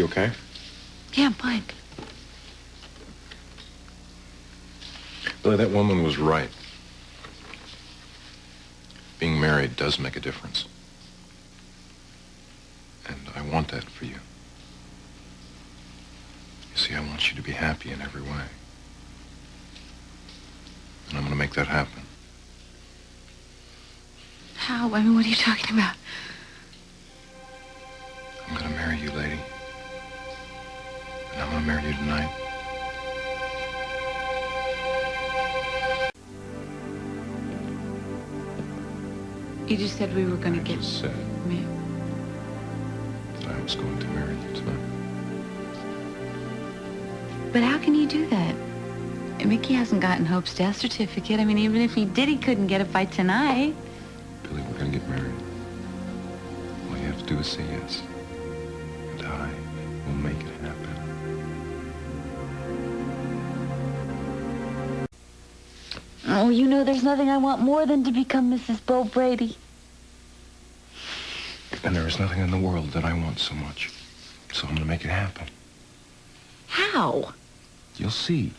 You okay? Yeah, I'm fine. Billy, that woman was right. Being married does make a difference. And I want that for you. You see, I want you to be happy in every way. And I'm going to make that happen. How? I mean, what are you talking about? I'm going to marry you, lady. And I'm going to marry you tonight. You just said we were going to I get... just said me. that I was going to marry you tonight. But how can you do that? Mickey hasn't gotten Hope's death certificate. I mean, even if he did, he couldn't get it by tonight. Billy, we're going to get married. All you have to do is say yes. And I will make it happen. Oh, you know there's nothing I want more than to become Mrs. Bo Brady. And there is nothing in the world that I want so much. So I'm going to make it happen. How? You'll see.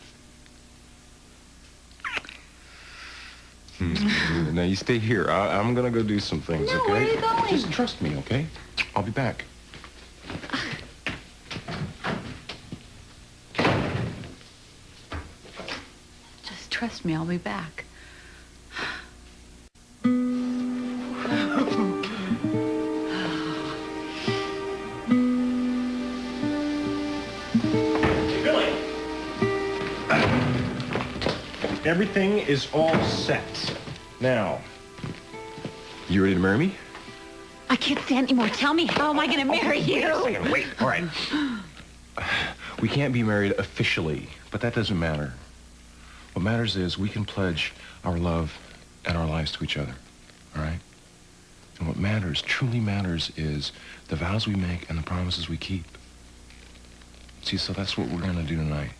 Now, you stay here. I'm going to go do some things, No, okay? where are you going? Just trust me, okay? I'll be back. Just trust me, I'll be back. Everything is all set. Now, you ready to marry me? I can't stand anymore. Tell me, how am I going to marry you? Wait a second, wait. All right. We can't be married officially, but that doesn't matter. What matters is we can pledge our love and our lives to each other, all right? And what matters, truly matters, is the vows we make and the promises we keep. See, so that's what we're going to do tonight.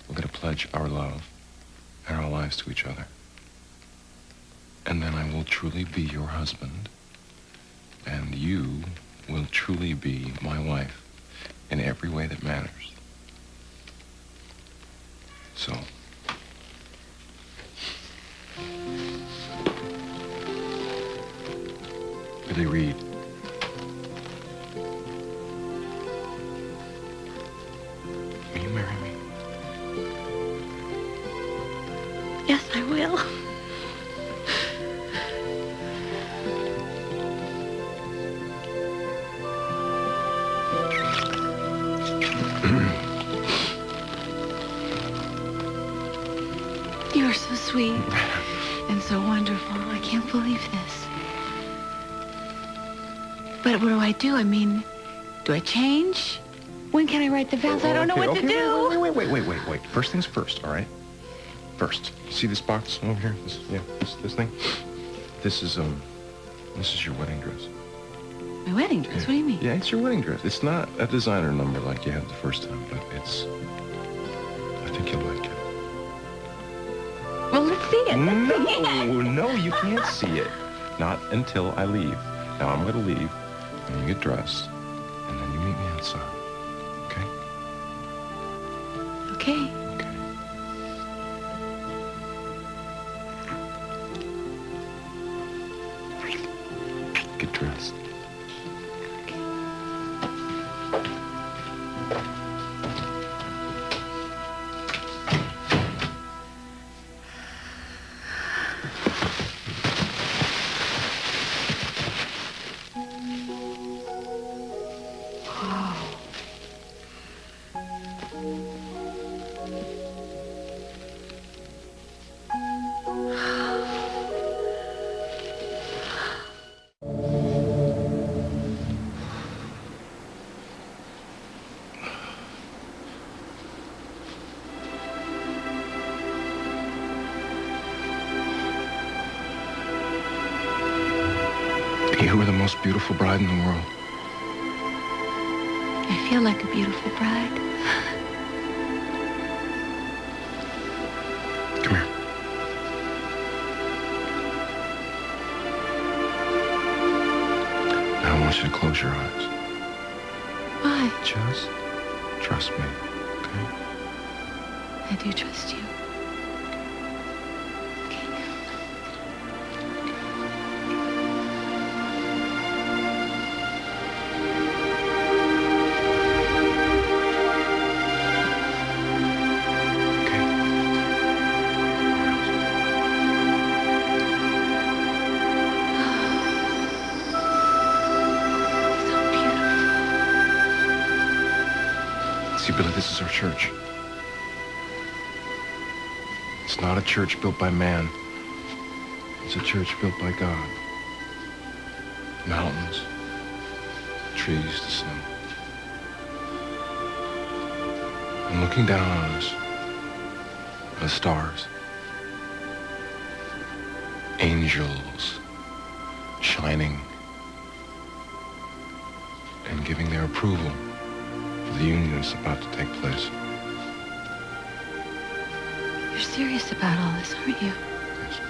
We're going to pledge our love and our lives to each other. And then I will truly be your husband, and you will truly be my wife in every way that matters. So, Billy Reed. Will you marry me? Yes, I will. You're so sweet and so wonderful. I can't believe this. But what do I do? I mean, do I change? When can I write the vows? I don't know what to do. Wait. First things first, all right? First, see this box over here? This thing? This is your wedding dress. My wedding dress? Yeah. What do you mean? Yeah, it's your wedding dress. It's not a designer number like you had the first time, but I think you'll like it. Well, let's see it. No, you can't see it. Not until I leave. Now, I'm going to leave, and you get dressed, and then you meet me outside. Okay? Okay. Get dressed. You were the most beautiful bride in the world. I feel like a beautiful bride. Come here. Now I want you to close your eyes. Why? Why? Just trust me, okay? I do trust you. See, Billy, this is our church. It's not a church built by man. It's a church built by God. Mountains, trees, the sun. And looking down on us, the stars, angels shining and giving their approval for the union that's about to take place. You're serious about all this, aren't you? Yes.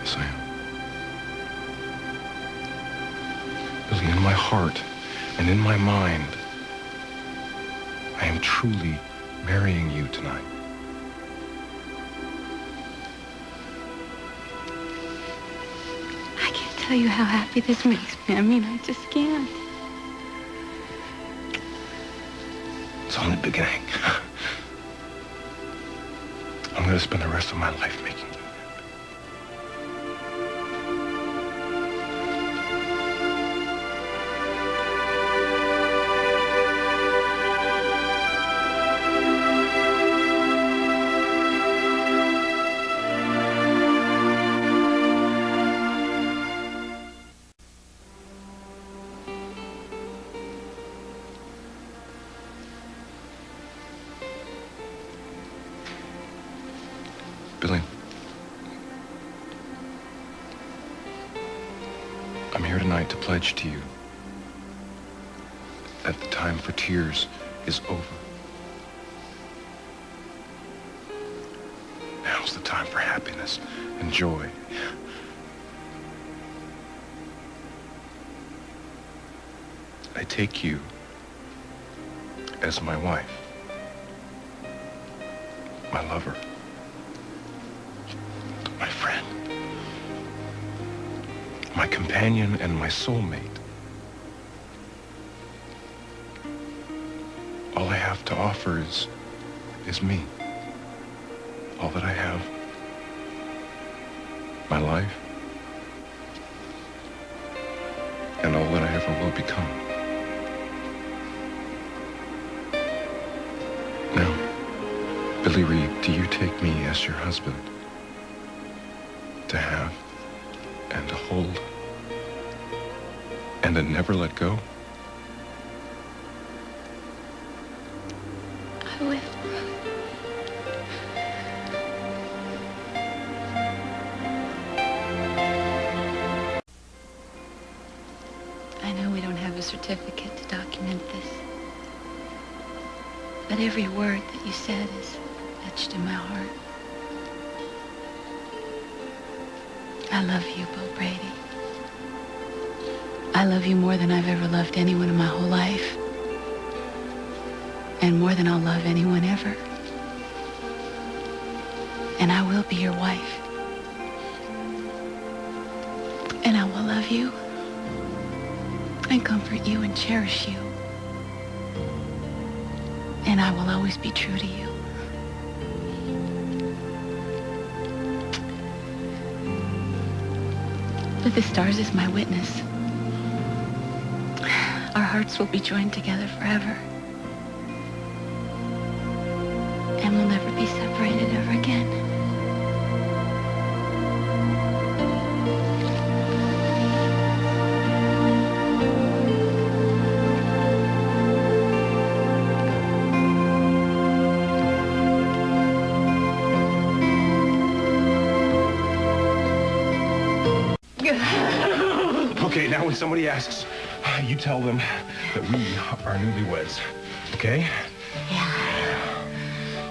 Yes, I am. Billy, in my heart and in my mind, I am truly marrying you tonight. I can't tell you how happy this makes me. I mean, I just can't. It's only the beginning. I'm going to spend the rest of my life making you. Billy, I'm here tonight to pledge to you that the time for tears is over. Now's the time for happiness and joy. I take you as my wife, my lover, my friend, my companion, and my soulmate. All I have to offer is me. All that I have. My life. And all that I ever will become. Now, Billy Reed, do you take me as your husband? To have and to hold and to never let go? I will. I know we don't have a certificate to document this, but every word that you said is etched in my heart. I love you, Bill Brady. I love you more than I've ever loved anyone in my whole life. And more than I'll love anyone ever. And I will be your wife. And I will love you. And comfort you and cherish you. And I will always be true to you. With the stars as my witness, our hearts will be joined together forever. And we'll never be separated ever again. Okay, now when somebody asks, you tell them that we are newlyweds. Okay? Yeah.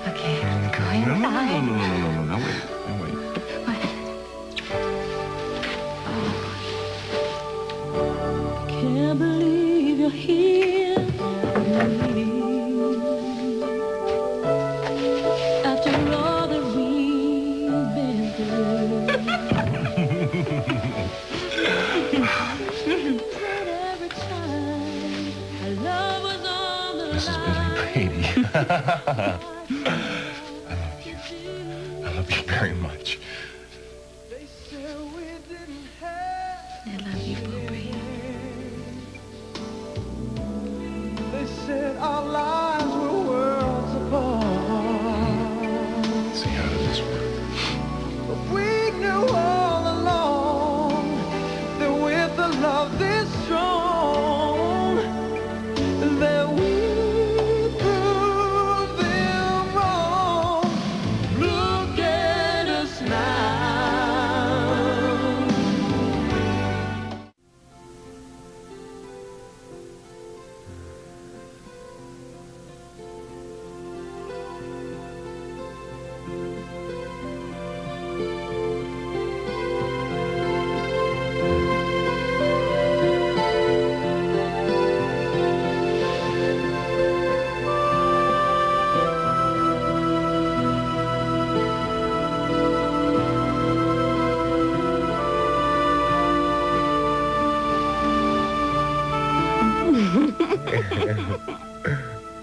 Okay. Okay. No, wait. What? Can't believe you're here. I love you very much. I love you, Bobby. They said our lives were worlds apart. Let's see, how does this work? But we knew all along that with a love this strong, that we proved them wrong. Look at us now.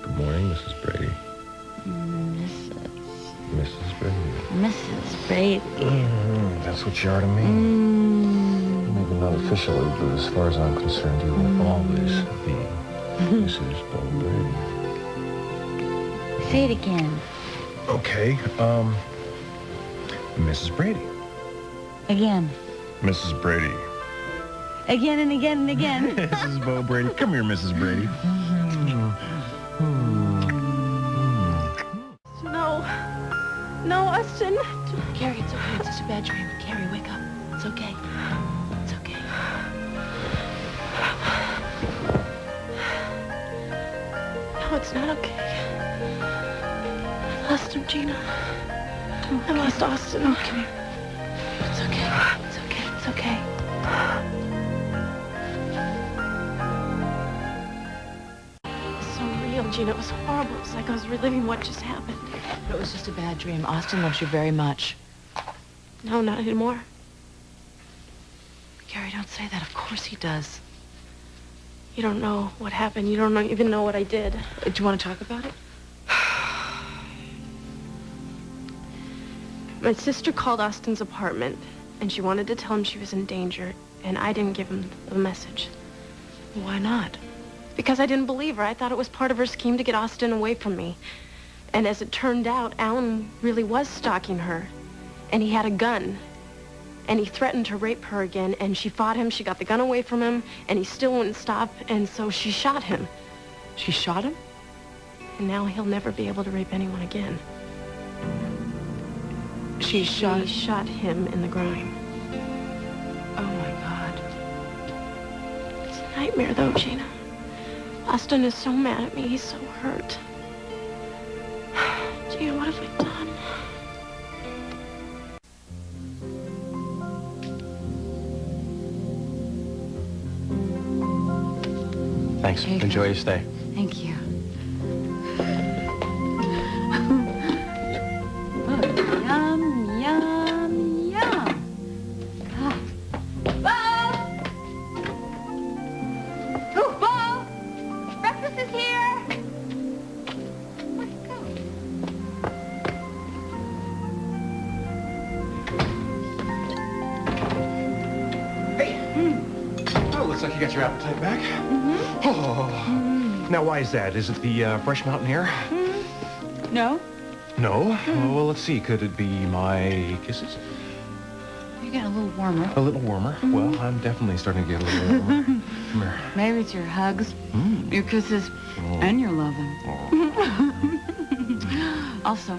Good morning, Mrs. Brady. Mrs. Brady. Mrs. Brady. That's what you are to me. Maybe not officially, but as far as I'm concerned, you will always be Mrs. Brady. Say it again. Okay, Mrs. Brady. Again. Mrs. Brady. Again and again and again. Mrs. Bo Brady. Come here, Mrs. Brady. No, Austin. Carrie, it's okay. It's just a bad dream. Carrie, wake up. It's okay. It's okay. No, it's not okay. I lost him, Gina. I lost Austin. Oh, come here. It's okay. It's okay. It's okay. It's so real, Gina. It was horrible. It was like I was reliving what just happened. But it was just a bad dream. Austin loves you very much. No, not anymore. Carrie, don't say that. Of course he does. You don't know what happened. You don't even know what I did. Do you want to talk about it? My sister called Austin's apartment, and she wanted to tell him she was in danger, and I didn't give him the message. Why not? Because I didn't believe her. I thought it was part of her scheme to get Austin away from me. And as it turned out, Alan really was stalking her. And he had a gun. And he threatened to rape her again, and she fought him. She got the gun away from him, and he still wouldn't stop, and so she shot him. She shot him? And now he'll never be able to rape anyone again. She shot him in the groin. Oh, my God. It's a nightmare, though, Gina. Austin is so mad at me. He's so hurt. Gina, what have I done? Thanks. Here you go. Enjoy your stay. Thank you. Oh, yum, yum, yum. Ah. Bo! Oh, Bo! Breakfast is here. Let's go. Hey. Oh, looks like you got your appetite back. Oh. Now, why is that? Is it the fresh mountain air? No? No? Oh, well, let's see. Could it be my kisses? You're getting a little warmer. A little warmer. Well, I'm definitely starting to get a little warmer. Come here. Maybe it's your hugs, your kisses, and your loving. Also,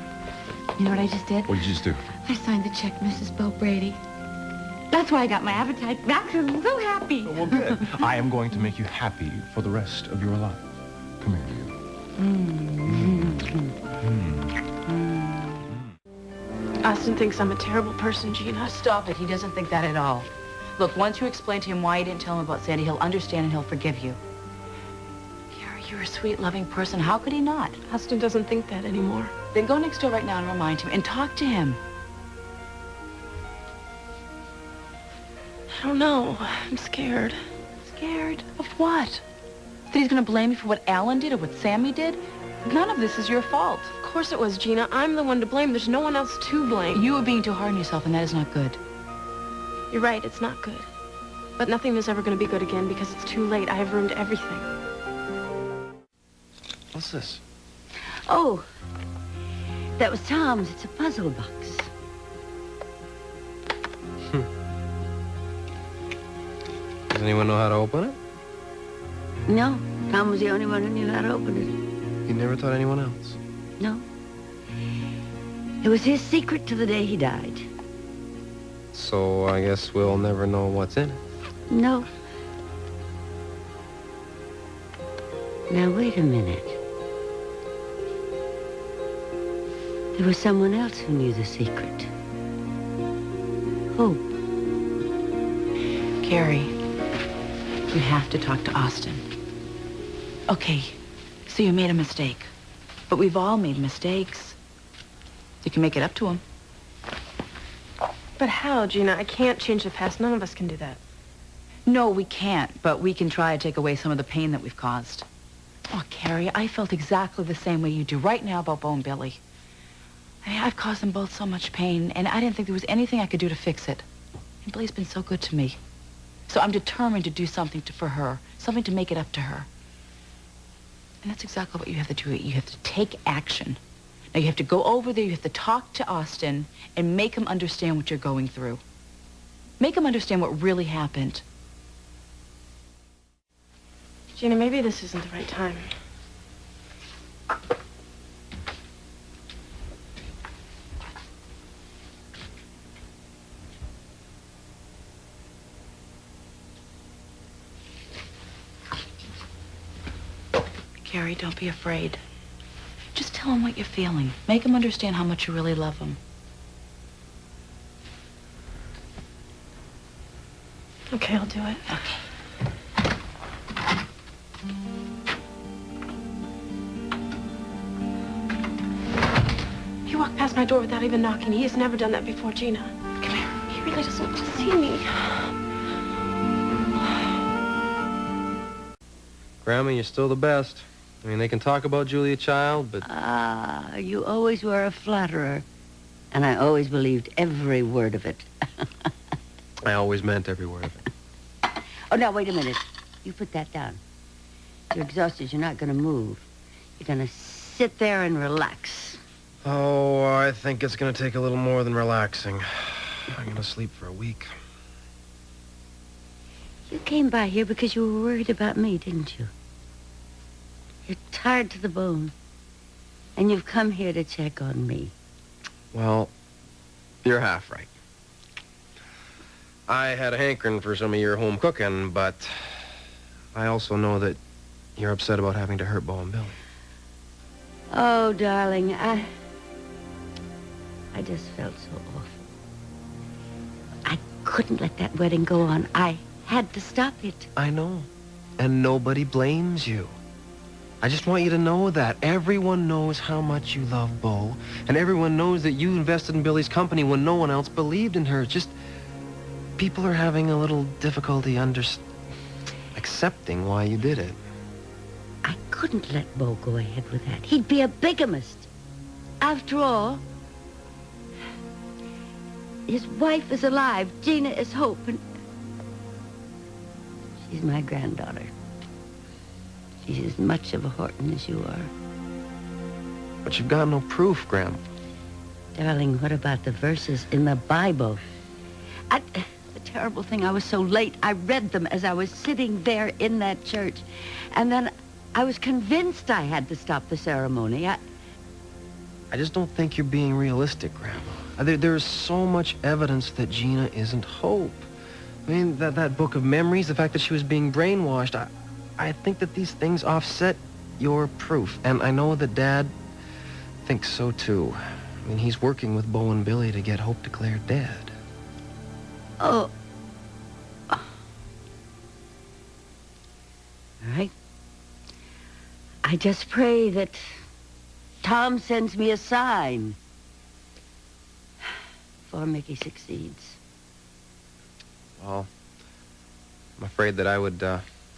you know what I just did? What did you just do? I signed the check, Mrs. Bo Brady. That's why I got my appetite back. I'm so happy. Well, good. I am going to make you happy for the rest of your life. Come here, you. Austin thinks I'm a terrible person, Gina. Stop it. He doesn't think that at all. Look, once you explain to him why you didn't tell him about Sandy, he'll understand and he'll forgive you. Carrie, you're a sweet, loving person. How could he not? Austin doesn't think that anymore. Then go next door right now and remind him and talk to him. I don't know. I'm scared. Scared? Of what? That he's going to blame you for what Alan did or what Sammy did? None of this is your fault. Of course it was, Gina. I'm the one to blame. There's no one else to blame. You are being too hard on yourself, and that is not good. You're right, it's not good. But nothing is ever going to be good again because it's too late. I have ruined everything. What's this? Oh, that was Tom's. It's a puzzle box. Does anyone know how to open it? No, Tom was the only one who knew how to open it. You never taught anyone else? No. It was his secret to the day he died. So I guess we'll never know what's in it. No. Now, wait a minute. There was someone else who knew the secret. Hope. Carrie, you have to talk to Austin. Okay, so you made a mistake. But we've all made mistakes. You can make it up to him. But how, Gina? I can't change the past. None of us can do that. No, we can't, but we can try to take away some of the pain that we've caused. Oh, Carrie, I felt exactly the same way you do right now about Bo and Billy. I mean, I've caused them both so much pain, and I didn't think there was anything I could do to fix it. And Billy's been so good to me. So I'm determined to do something for her, something to make it up to her. And that's exactly what you have to do. You have to take action. Now, you have to go over there, you have to talk to Austin, and make him understand what you're going through. Make him understand what really happened. Gina, maybe this isn't the right time. Carrie, don't be afraid. Just tell him what you're feeling. Make him understand how much you really love him. Okay, I'll do it. Okay. He walked past my door without even knocking. He has never done that before, Gina. Come here. He really doesn't want to see me. Grandma, you're still the best. I mean, they can talk about Julia Child, but... Ah, you always were a flatterer. And I always believed every word of it. I always meant every word of it. Oh, now, wait a minute. You put that down. You're exhausted. You're not going to move. You're going to sit there and relax. Oh, I think it's going to take a little more than relaxing. I'm going to sleep for a week. You came by here because you were worried about me, didn't you? You're tired to the bone. And you've come here to check on me. Well, you're half right. I had a hankering for some of your home cooking, but I also know that you're upset about having to hurt Bo and Billy. Oh, darling, I just felt so awful. I couldn't let that wedding go on. I had to stop it. I know. And nobody blames you. I just want you to know that. Everyone knows how much you love Bo, and everyone knows that you invested in Billy's company when no one else believed in her. Just people are having a little difficulty accepting why you did it. I couldn't let Bo go ahead with that. He'd be a bigamist. After all, his wife is alive. Gina is Hope, and she's my granddaughter. She's as much of a Horton as you are. But you've got no proof, Grandma. Darling, what about the verses in the Bible? The terrible thing, I was so late. I read them as I was sitting there in that church. And then I was convinced I had to stop the ceremony. I just don't think you're being realistic, Grandma. There's so much evidence that Gina isn't Hope. I mean, that book of memories, the fact that she was being brainwashed, I think that these things offset your proof. And I know that Dad thinks so, too. I mean, he's working with Bo and Billy to get Hope declared dead. Oh. All right. I just pray that Tom sends me a sign before Mickey succeeds. Well, I'm afraid that I would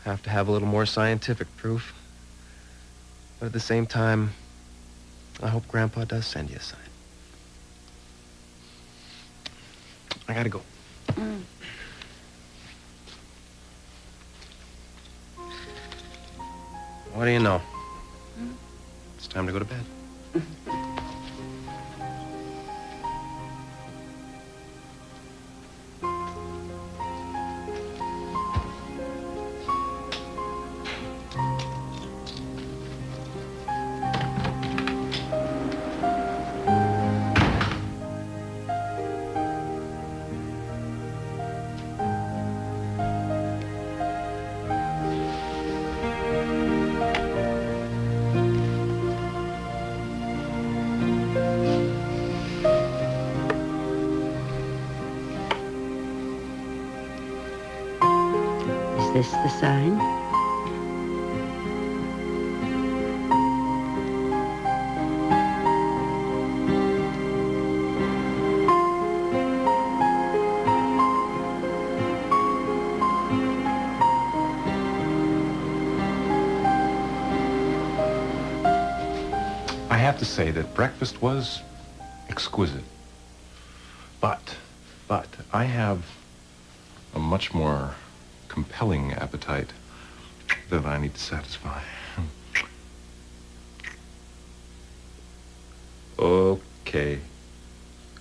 have to have a little more scientific proof. But at the same time, I hope Grandpa does send you a sign. I gotta go. What do you know? It's time to go to bed. Is this the sign? I have to say that breakfast was exquisite. But I have a much more compelling appetite that I need to satisfy. Okay.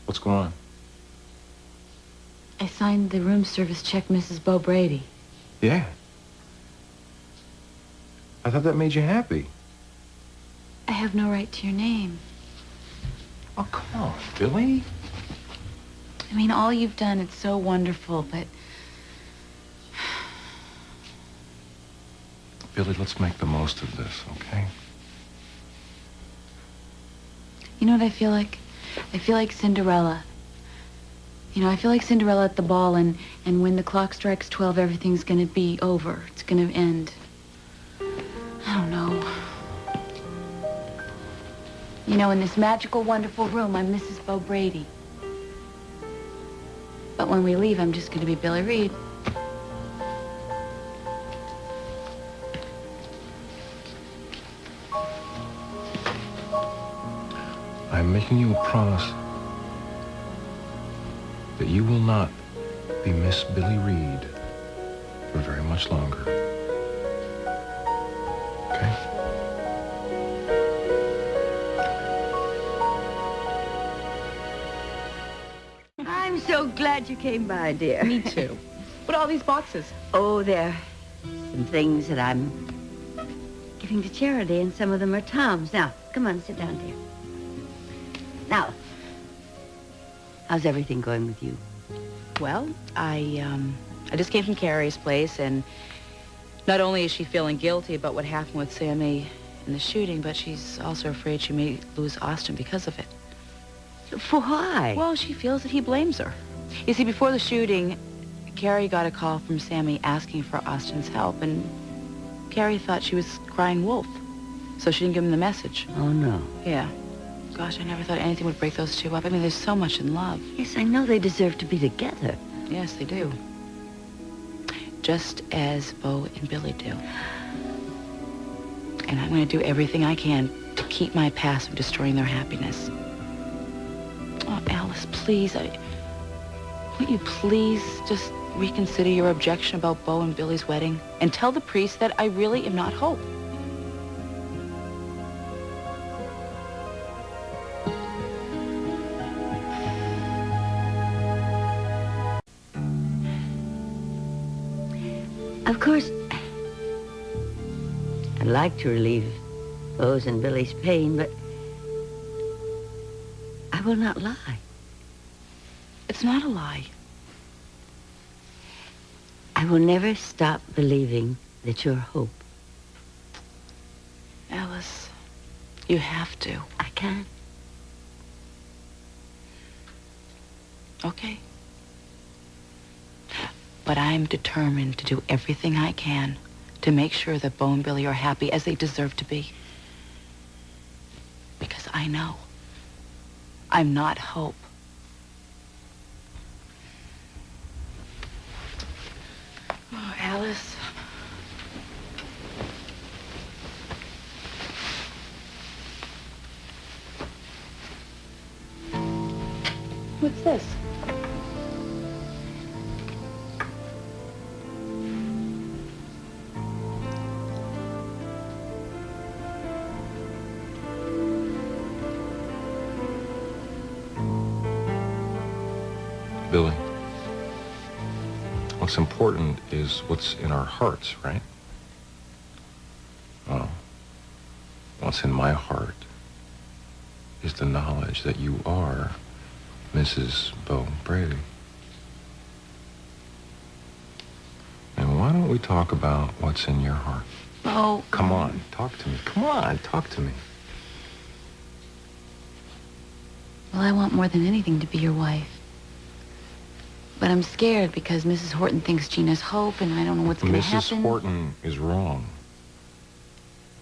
What's going on? I signed the room service check, Mrs. Bo Brady. Yeah. I thought that made you happy. I have no right to your name. Oh, come on, Billy. I mean, all you've done, it's so wonderful, but... Billy, let's make the most of this, okay? You know what I feel like? I feel like Cinderella. You know, I feel like Cinderella at the ball, and when the clock strikes 12, everything's gonna be over. It's gonna end. I don't know. You know, in this magical, wonderful room, I'm Mrs. Bo Brady. But when we leave, I'm just gonna be Billy Reed. I'm making you a promise that you will not be Miss Billy Reed for very much longer. Okay? I'm so glad you came by, dear. Me too. What are all these boxes? Oh, they're some things that I'm giving to charity, and some of them are Tom's. Now, come on, sit down, dear. Now, how's everything going with you? Well, I just came from Carrie's place, and not only is she feeling guilty about what happened with Sammy in the shooting, but she's also afraid she may lose Austin because of it. For why? Well, she feels that he blames her. You see, before the shooting, Carrie got a call from Sammy asking for Austin's help, and Carrie thought she was crying wolf, so she didn't give him the message. Oh, no. Yeah. Gosh, I never thought anything would break those two up. I mean, there's so much in love. Yes, I know they deserve to be together. Yes, they do. Just as Bo and Billy do. And I'm going to do everything I can to keep my past from destroying their happiness. Oh, Alice, please, won't you please just reconsider your objection about Bo and Billy's wedding and tell the priest that I really am not Hope. Of course, I'd like to relieve Bo's and Billy's pain, but I will not lie. It's not a lie. I will never stop believing that you're Hope. Alice, you have to. I can't. Okay. But I'm determined to do everything I can to make sure that Bo and Billy are happy as they deserve to be. Because I know I'm not Hope. Oh, Alice. What's this? Billy, what's important is what's in our hearts, right? Well, what's in my heart is the knowledge that you are Mrs. Bo Brady. And why don't we talk about what's in your heart? Oh. Come on, talk to me. Come on, talk to me. Well, I want more than anything to be your wife. But I'm scared because Mrs. Horton thinks Gina's hope, and I don't know what's going to happen. Mrs. Horton is wrong.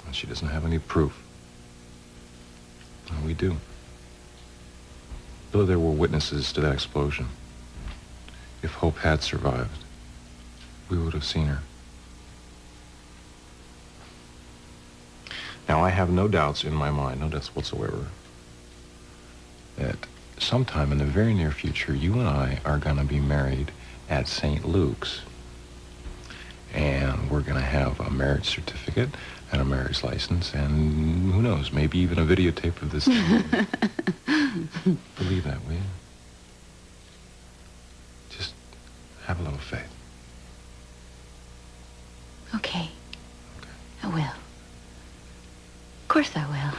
And she doesn't have any proof. And we do. Though there were witnesses to that explosion. If Hope had survived, we would have seen her. Now, I have no doubts in my mind, no doubts whatsoever, that sometime in the very near future, you and I are going to be married at St. Luke's. And we're going to have a marriage certificate and a marriage license and who knows, maybe even a videotape of this thing. Believe that, will you? Just have a little faith. Okay. I will. Of course I will.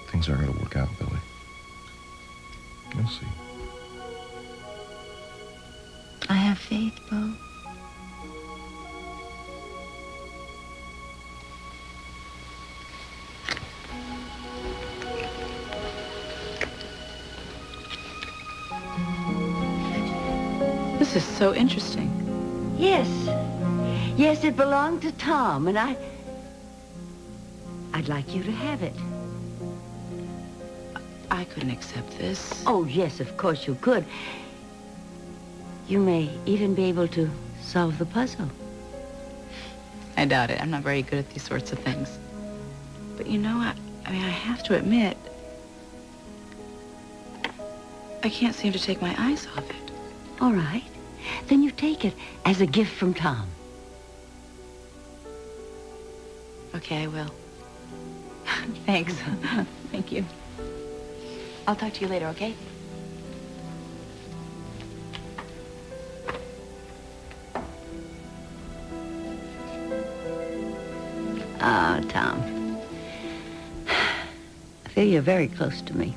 Things are going to work out, Billy. You'll see. I have faith, Bo. This is so interesting. Yes. Yes, it belonged to Tom, and I'd like you to have it. I couldn't accept this. Oh, yes, of course you could. You may even be able to solve the puzzle. I doubt it. I'm not very good at these sorts of things. But you know, I mean, I have to admit, I can't seem to take my eyes off it. All right. Then you take it as a gift from Tom. Okay, I will. Thanks. Thank you. I'll talk to you later, okay? Ah, Tom. I feel you're very close to me.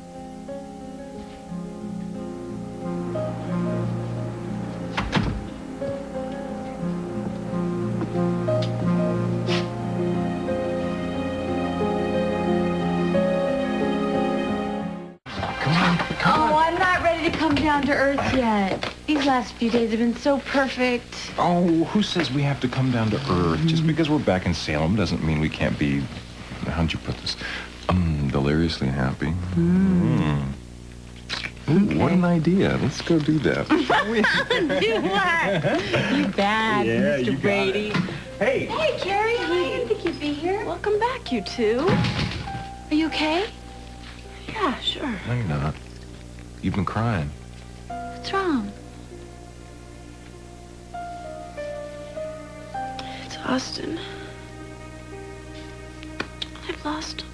Oh, I'm not ready to come down to earth yet. These last few days have been so perfect. Oh, who says we have to come down to earth? Just because we're back in Salem doesn't mean we can't be, how'd you put this, deliriously happy. Ooh, what an idea. Let's go do that. Do what? You bad, Yeah, Mr. you got Brady. it. Hey! Hey, Carrie. I didn't think you'd be here. Welcome back, you two. Are you okay? Yeah, sure. No, you're not. You've been crying. What's wrong? It's Austin. I've lost